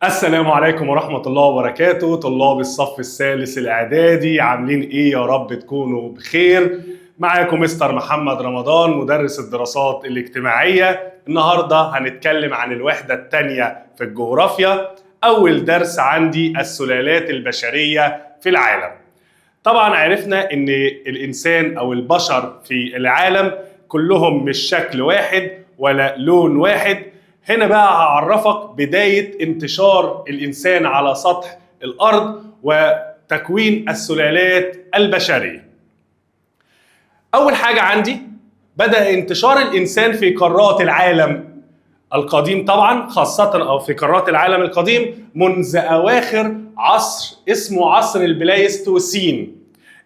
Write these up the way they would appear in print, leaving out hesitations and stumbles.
السلام عليكم ورحمة الله وبركاته. طلاب الصف الثالث الإعدادي عاملين إيه؟ يا رب تكونوا بخير. معاكم مستر محمد رمضان مدرس الدراسات الاجتماعية. النهاردة هنتكلم عن الوحدة الثانية في الجغرافيا. أول درس عندي السلالات البشرية في العالم. طبعا عرفنا إن الإنسان أو البشر في العالم كلهم مش شكل واحد ولا لون واحد. هنا بقى هعرفك بداية انتشار الإنسان على سطح الأرض وتكوين السلالات البشرية. أول حاجة عندي بدأ انتشار الإنسان في قارات العالم القديم، طبعا خاصة أو في قارات العالم القديم منذ أواخر عصر اسمه عصر البلايستوسين.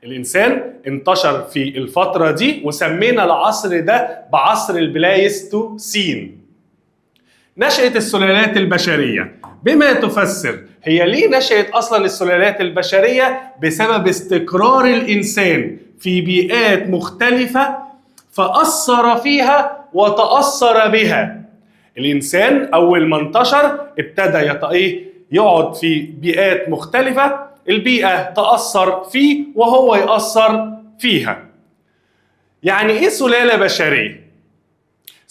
الإنسان انتشر في الفترة دي وسمينا العصر ده بعصر البلايستوسين. نشأت السلالات البشرية بما تفسر هي ليه نشأت أصلا السلالات البشرية؟ بسبب استقرار الإنسان في بيئات مختلفة فأثر فيها وتأثر بها. الإنسان أول ما انتشر ابتدى يقعد في بيئات مختلفة، البيئة تأثر فيه وهو يأثر فيها. يعني إيه سلالة بشرية؟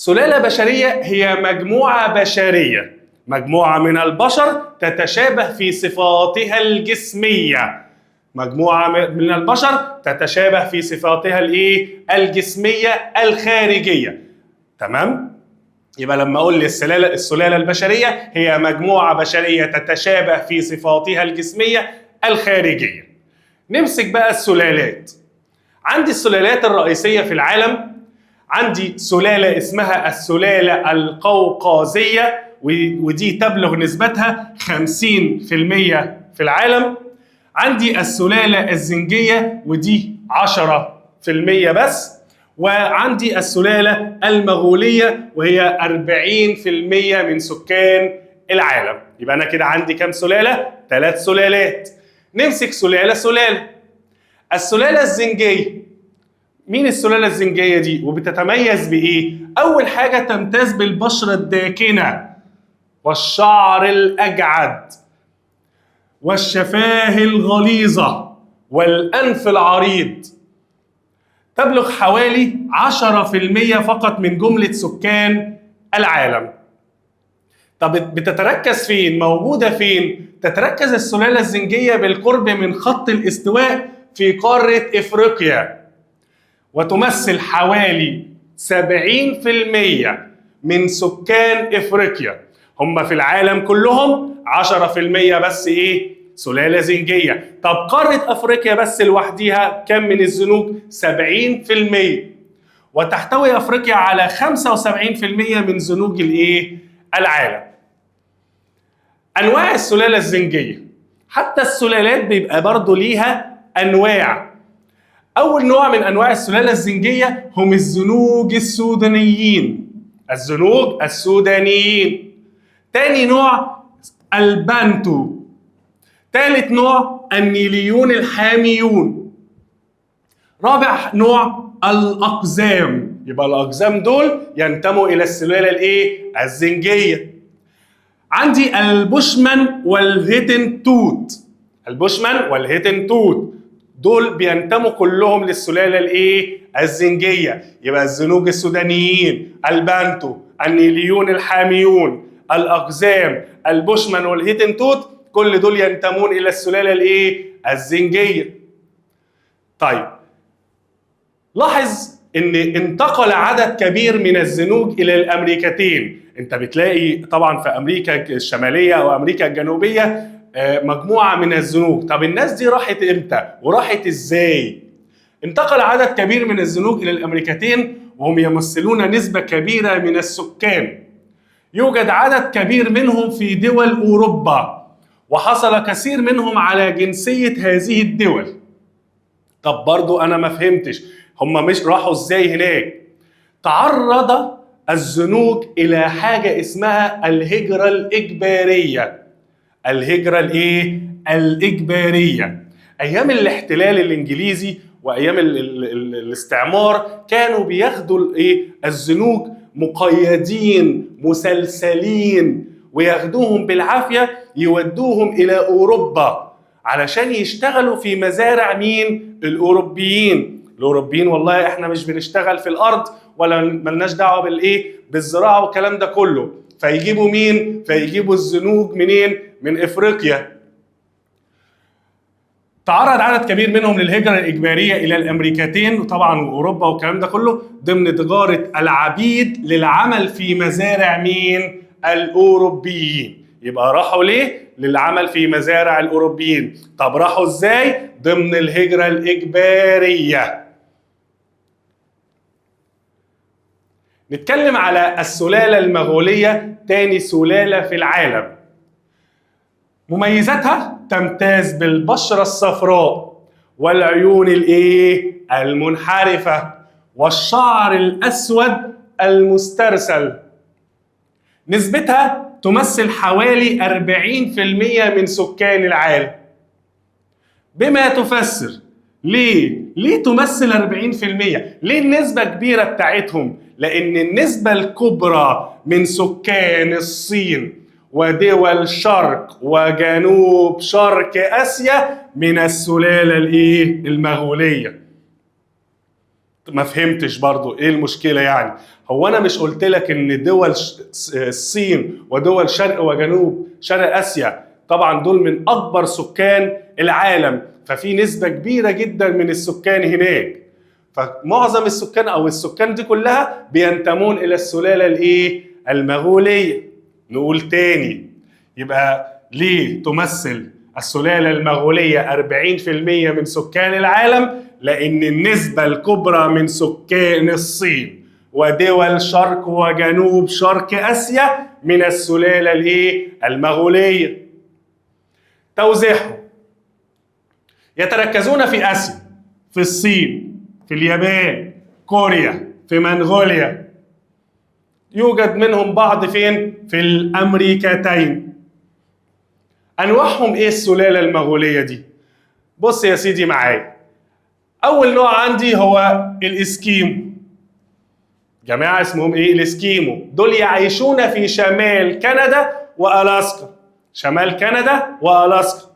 سلالة بشرية هي مجموعة بشرية، مجموعة من البشر تتشابه في صفاتها الجسمية. مجموعة من البشر تتشابه في صفاتها الجسمية الخارجية. تمام؟ يبقى لما أقول السلالة البشرية هي مجموعة بشرية تتشابه في صفاتها الجسمية الخارجية. نمسك بقى السلالات. عندي السلالات الرئيسية في العالم. عندي سلالة اسمها السلالة القوقازية ودي تبلغ نسبتها 50% في العالم. عندي السلالة الزنجية ودي 10% بس. وعندي السلالة المغولية وهي 40% من سكان العالم. يبقى أنا كده عندي كام سلالة؟ 3 سلالات. نمسك سلالة. السلالة الزنجية. مين السلالة الزنجية دي؟ وبتتميز بإيه؟ أول حاجة تمتاز بالبشرة الداكنة والشعر الأجعد والشفاه الغليظة والأنف العريض. تبلغ حوالي 10% فقط من جملة سكان العالم. طب بتتركز فين؟ موجودة فين؟ تتركز السلالة الزنجية بالقرب من خط الاستواء في قارة إفريقيا، وتمثل حوالي 70% من سكان إفريقيا. هم في العالم كلهم 10% بس سلالة زنجية. طب قارة أفريقيا بس لوحديها كم من الزنوج؟ 70%. وتحتوي أفريقيا على 75% من زنوج العالم. أنواع السلالة الزنجية، حتى السلالات بيبقى برضو ليها أنواع. أول نوع من أنواع السلالة الزنجية هم الزنوج السودانيين. الزنوج السودانيين. تاني نوع البانتو. ثالث نوع النيليون الحاميون. رابع نوع الأقزام. يبقى الأقزام دول ينتموا إلى السلالة الزنجية. عندي البوشمان والهيتنتوت. البوشمان والهيتنتوت دول بينتموا كلهم للسلالة الزنجية. يبقى الزنوج السودانيين، البانتو، النيليون الحاميون، الأقزام، البوشمان والهيتنتوت، كل دول ينتمون إلى السلالة الزنجية. طيب لاحظ إن انتقل عدد كبير من الزنوج إلى الأمريكتين. أنت بتلاقي طبعا في أمريكا الشمالية أو أمريكا الجنوبية مجموعة من الزنوج. طب الناس دي راحت إمتى؟ وراحت إزاي؟ انتقل عدد كبير من الزنوج إلى الأمريكتين وهم يمثلون نسبة كبيرة من السكان. يوجد عدد كبير منهم في دول أوروبا، وحصل كثير منهم على جنسية هذه الدول. طب برضو أنا ما فهمتش هم مش راحوا إزاي هناك؟ تعرض الزنوج إلى حاجة اسمها الهجرة الإجبارية. الهجرة الإجبارية. أيام الاحتلال الإنجليزي وأيام الاستعمار كانوا بياخدوا الزنوج مقيدين مسلسلين وياخدوهم بالعافية يودوهم إلى أوروبا علشان يشتغلوا في مزارع مين؟ الأوروبيين. الأوروبيين والله إحنا مش بنشتغل في الأرض ولا ملناش دعوة بالإيه؟ بالزراعة والكلام ده كله. فيجيبوا مين؟ فيجيبوا الزنوج منين؟ من إفريقيا. تعرض عدد كبير منهم للهجرة الإجبارية إلى الأمريكتين وطبعا وأوروبا والكلام ده كله ضمن تجارة العبيد للعمل في مزارع مين؟ الأوروبيين. يبقى راحوا ليه؟ للعمل في مزارع الأوروبيين. طب راحوا إزاي؟ ضمن الهجرة الإجبارية. نتكلم على السلالة المغولية، تاني سلالة في العالم. مميزاتها تمتاز بالبشرة الصفراء والعيون المنحرفة والشعر الأسود المسترسل. نسبتها تمثل حوالي 40% من سكان العالم. بما تفسر ليه تمثل 40%؟ ليه النسبة كبيرة بتاعتهم؟ لأن النسبة الكبرى من سكان الصين ودول شرق وجنوب شرق آسيا من السلالة المغولية. ما فهمتش برضو ايه المشكلة يعني؟ هو انا مش قلت لك ان دول الصين ودول شرق وجنوب شرق آسيا طبعا دول من اكبر سكان العالم، ففي نسبة كبيرة جدا من السكان هناك، فمعظم السكان او السكان دي كلها بينتمون الى السلالة المغولية. نقول تاني، يبقى ليه تمثل السلالة المغولية 40% من سكان العالم؟ لأن النسبة الكبرى من سكان الصين ودول شرق وجنوب شرق آسيا من السلالة المغولية. توزيعهم يتركزون في آسيا، في الصين، في اليابان، كوريا، في منغوليا. يوجد منهم بعض فين؟ في الأمريكتين. أنواعهم إيه السلالة المغولية دي؟ بص يا سيدي معايا. أول نوع عندي هو الإسكيمو. جماعة اسمهم الإسكيمو. دول يعيشون في شمال كندا وألاسكا. شمال كندا وألاسكا.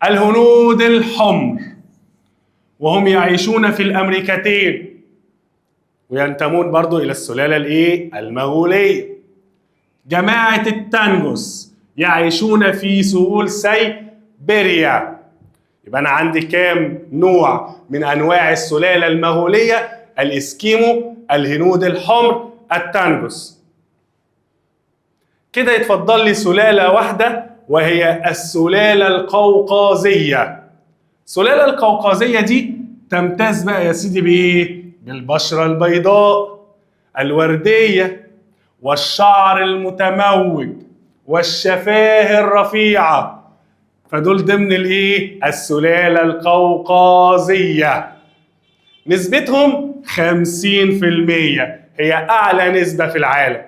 الهنود الحمر، وهم يعيشون في الأمريكتين وينتمون برضو إلى السلالة المغولية. جماعة التانجوس يعيشون في سهول سيبيريا. يبقى أنا عندي كام نوع من أنواع السلالة المغولية؟ الإسكيمو، الهنود الحمر، التانجوس. كده يتفضل لي سلالة واحدة وهي السلالة القوقازية. السلالة القوقازية دي تمتاز بقى يا سيدي بإيه؟ بالبشرة البيضاء الوردية والشعر المتموج والشفاه الرفيعة، فدول ضمن السلالة القوقازية. نسبتهم 50%، هي أعلى نسبة في العالم.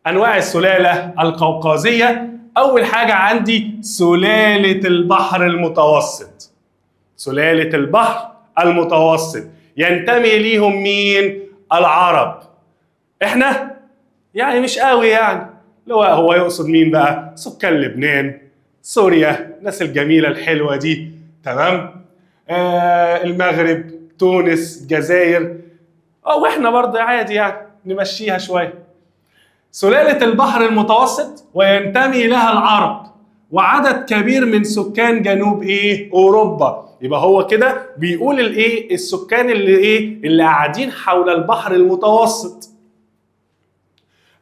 أنواع السلالة القوقازية. أول حاجة عندي سلالة البحر المتوسط. سلالة البحر المتوسط ينتمي ليهم مين؟ العرب. احنا يعني مش قوي يعني. هو يقصد مين بقى؟ سكان لبنان، سوريا، الناس الجميلة الحلوة دي، تمام؟ المغرب، تونس، الجزائر، واحنا برضه عادي يعني نمشيها شوية. سلالة البحر المتوسط وينتمي لها العرب وعدد كبير من سكان جنوب اوروبا. يبقى هو كده بيقول السكان اللي قاعدين حول البحر المتوسط.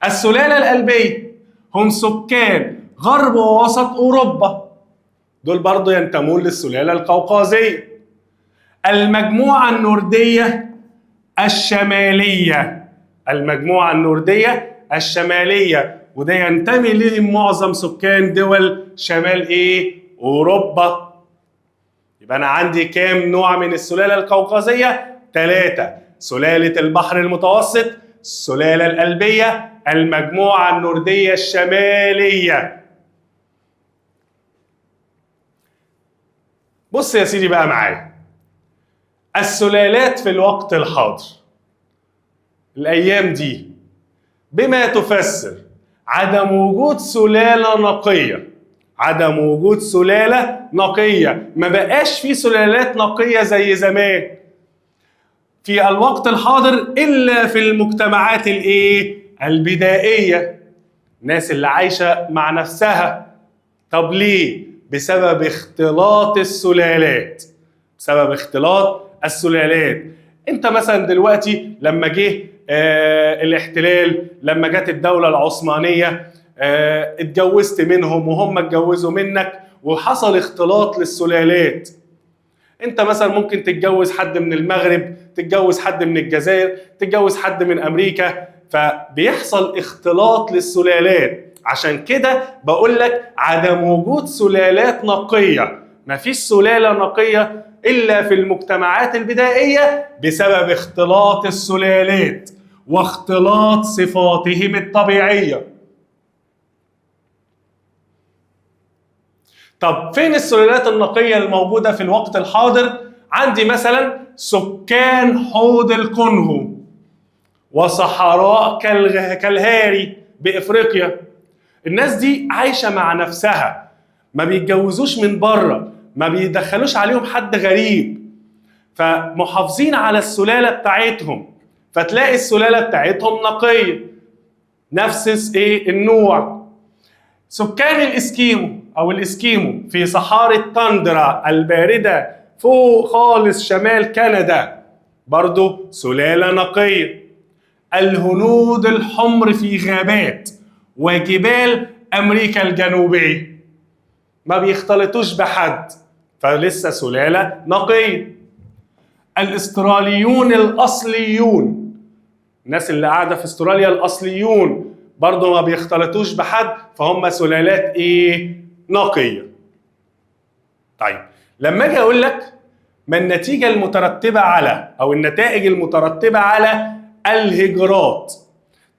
السلالة الألبية هم سكان غرب ووسط أوروبا، دول برضو ينتمون للسلالة القوقازية. المجموعة النوردية الشمالية. المجموعة النوردية الشمالية، وده ينتمي لهم معظم سكان دول شمال أوروبا. يبقى أنا عندي كام نوع من السلالة القوقازية؟ 3: سلالة البحر المتوسط، السلالة الألبية، المجموعة النوردية الشمالية. بص يا سيدي بقى معايا، السلالات في الوقت الحاضر الأيام دي بما تفسر عدم وجود سلالة نقية. عدم وجود سلالة نقية، ما بقاش في سلالات نقية زي زمان في الوقت الحاضر إلا في المجتمعات البدائية، الناس اللي عايشة مع نفسها. طب ليه؟ بسبب اختلاط السلالات. بسبب اختلاط السلالات. انت مثلا دلوقتي لما جه الاحتلال، لما جت الدولة العثمانية، اتجوزت منهم وهم اتجوزوا منك وحصل اختلاط للسلالات. انت مثلا ممكن تتجوز حد من المغرب، تتجوز حد من الجزائر، تتجوز حد من امريكا، فبيحصل اختلاط للسلالات. عشان كده بقول لك عدم وجود سلالات نقية. مفيش سلالة نقية إلا في المجتمعات البدائية بسبب اختلاط السلالات واختلاط صفاتهم الطبيعية. طب فين السلالات النقية الموجودة في الوقت الحاضر؟ عندي مثلا سكان حوض الكونغو وصحراء كالهاري بإفريقيا. الناس دي عايشة مع نفسها، ما بيتجوزوش من بره، ما بيدخلوش عليهم حد غريب، فمحافظين على السلالة بتاعتهم، فتلاقي السلالة بتاعتهم نقية نفس النوع. سكان الإسكيمو أو الإسكيمو في صحاري التندرا الباردة فوق خالص شمال كندا، برضو سلالة نقية. الهنود الحمر في غابات وجبال أمريكا الجنوبية ما بيختلطوش بحد، فلسه سلالة نقية. الأستراليون الأصليون، الناس اللي قاعدة في أستراليا الأصليون برضو ما بيختلطوش بحد، فهم سلالات نقية. طيب لما اجي اقول لك ما النتيجة المترتبة على او النتائج المترتبة على الهجرات،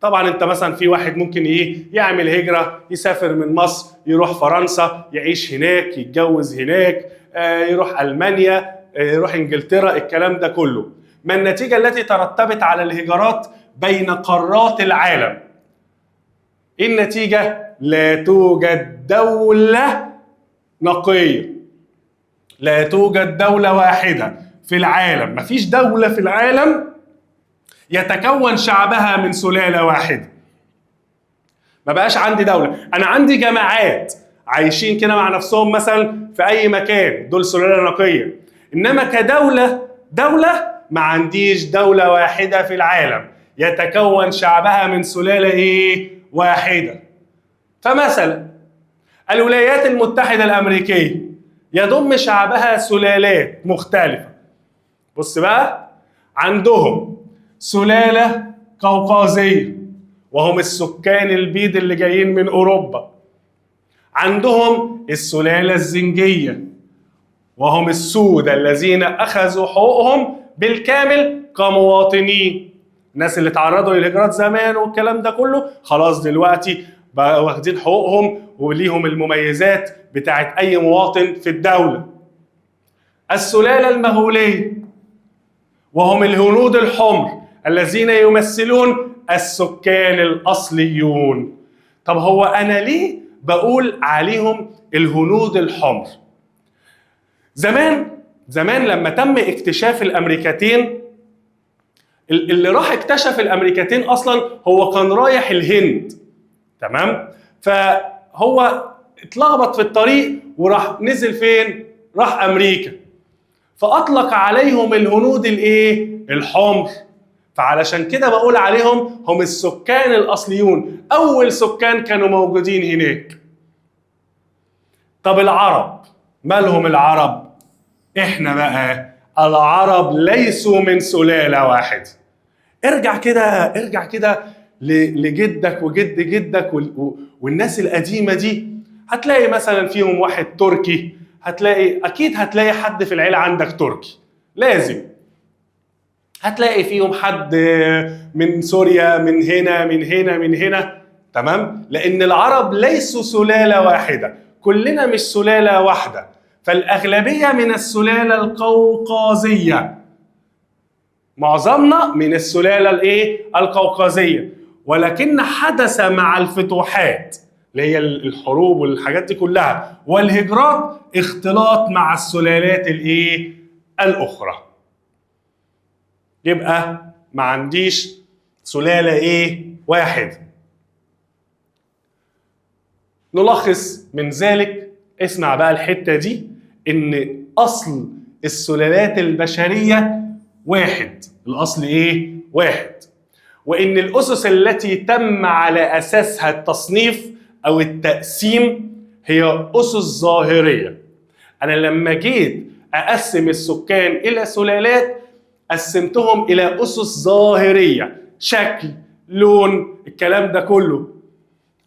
طبعا انت مثلا في واحد ممكن يعمل هجرة، يسافر من مصر يروح فرنسا يعيش هناك، يتجوز هناك، يروح ألمانيا، يروح انجلترا، الكلام ده كله. ما النتيجة التي ترتبت على الهجرات بين قارات العالم؟ ايه النتيجة؟ لا توجد دولة نقية، لا توجد دولة واحدة في العالم، مفيش دولة في العالم يتكون شعبها من سلالة واحدة. ما بقاش عندي دولة، أنا عندي جماعات عايشين كده مع نفسهم مثلا في أي مكان، دول سلالة نقية. إنما كدولة ما عنديش دولة واحدة في العالم يتكون شعبها من سلالة واحدة. فمثلا الولايات المتحدة الأمريكية يضم شعبها سلالات مختلفة. بص بقى، عندهم سلالة قوقازية وهم السكان البيض اللي جايين من أوروبا. عندهم السلالة الزنجية وهم السود الذين أخذوا حقوقهم بالكامل كمواطنين. الناس اللي تعرضوا للهجرات زمان والكلام ده كله خلاص دلوقتي بقى واخدين حقوقهم وليهم المميزات بتاعت أي مواطن في الدولة. السلالة المغولية وهم الهنود الحمر الذين يمثلون السكان الأصليون. طب هو أنا ليه بقول عليهم الهنود الحمر؟ زمان لما تم اكتشاف الأمريكتين، اللي راح اكتشف الأمريكتين أصلا هو كان رايح الهند، تمام؟ فهو اتلخبط في الطريق وراح نزل فين؟ راح أمريكا، فأطلق عليهم الهنود الحمر. فعلشان كده بقول عليهم هم السكان الأصليون، أول سكان كانوا موجودين هناك. طب العرب مالهم؟ العرب إحنا بقى العرب ليسوا من سلالة واحد. ارجع كده لجدك وجد جدك والناس القديمة دي، هتلاقي مثلا فيهم واحد تركي، أكيد هتلاقي حد في العيلة عندك تركي، لازم هتلاقي فيهم حد من سوريا، من هنا، تمام؟ لأن العرب ليسوا سلالة واحدة، كلنا مش سلالة واحدة، فالأغلبية من السلالة القوقازية، معظمنا من السلالة القوقازية. ولكن حدث مع الفتوحات اللي هي الحروب والحاجات دي كلها والهجرات اختلاط مع السلالات الايه؟ الاخرى. يبقى ما عنديش سلالة ايه؟ واحد. نلخص من ذلك، اسمع بقى الحتة دي، ان اصل السلالات البشرية واحد. الاصل ايه؟ واحد. وان الاسس التي تم على اساسها التصنيف او التقسيم هي اسس ظاهرية. انا لما جيت اقسم السكان الى سلالات قسمتهم الى اسس ظاهرية، شكل، لون، الكلام ده كله،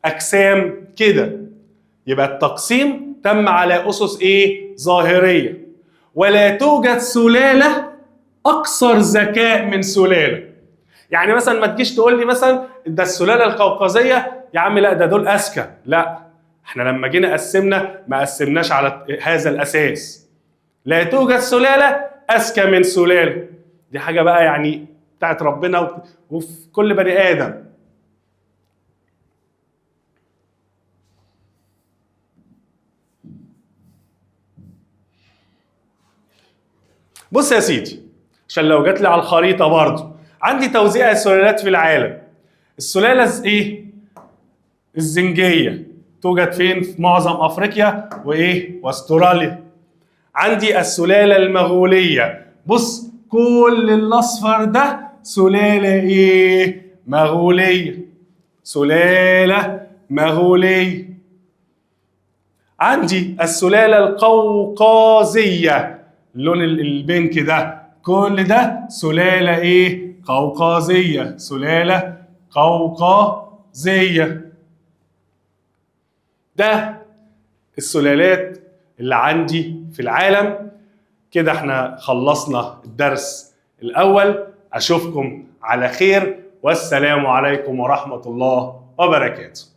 اجسام كده. يبقى التقسيم تم على اسس ايه؟ ظاهريه. ولا توجد سلاله اكثر ذكاء من سلاله. يعني مثلا ما تجيش تقول لي مثلا ده السلاله القوقازيه يا عم لا ده دول اذكى، لا، احنا لما جينا قسمنا ما قسمناش على هذا الاساس. لا توجد سلاله اذكى من سلاله، دي حاجه بقى يعني بتاعت ربنا وفي كل بني ادم. بص يا سيدي، عشان لو جات لي على الخريطه برضه، عندي توزيع السلالات في العالم. السلاله ايه؟ الزنجيه توجد فين؟ في معظم افريقيا وايه؟ واستراليا. عندي السلاله المغوليه، بص كل الاصفر ده سلاله ايه؟ مغوليه. سلاله مغوليه. عندي السلاله القوقازيه، اللون البينك ده، كل ده سلاله ايه؟ قوقازيه. سلاله قوقازيه. ده السلالات اللي عندي في العالم. كده احنا خلصنا الدرس الاول. اشوفكم على خير، والسلام عليكم ورحمه الله وبركاته.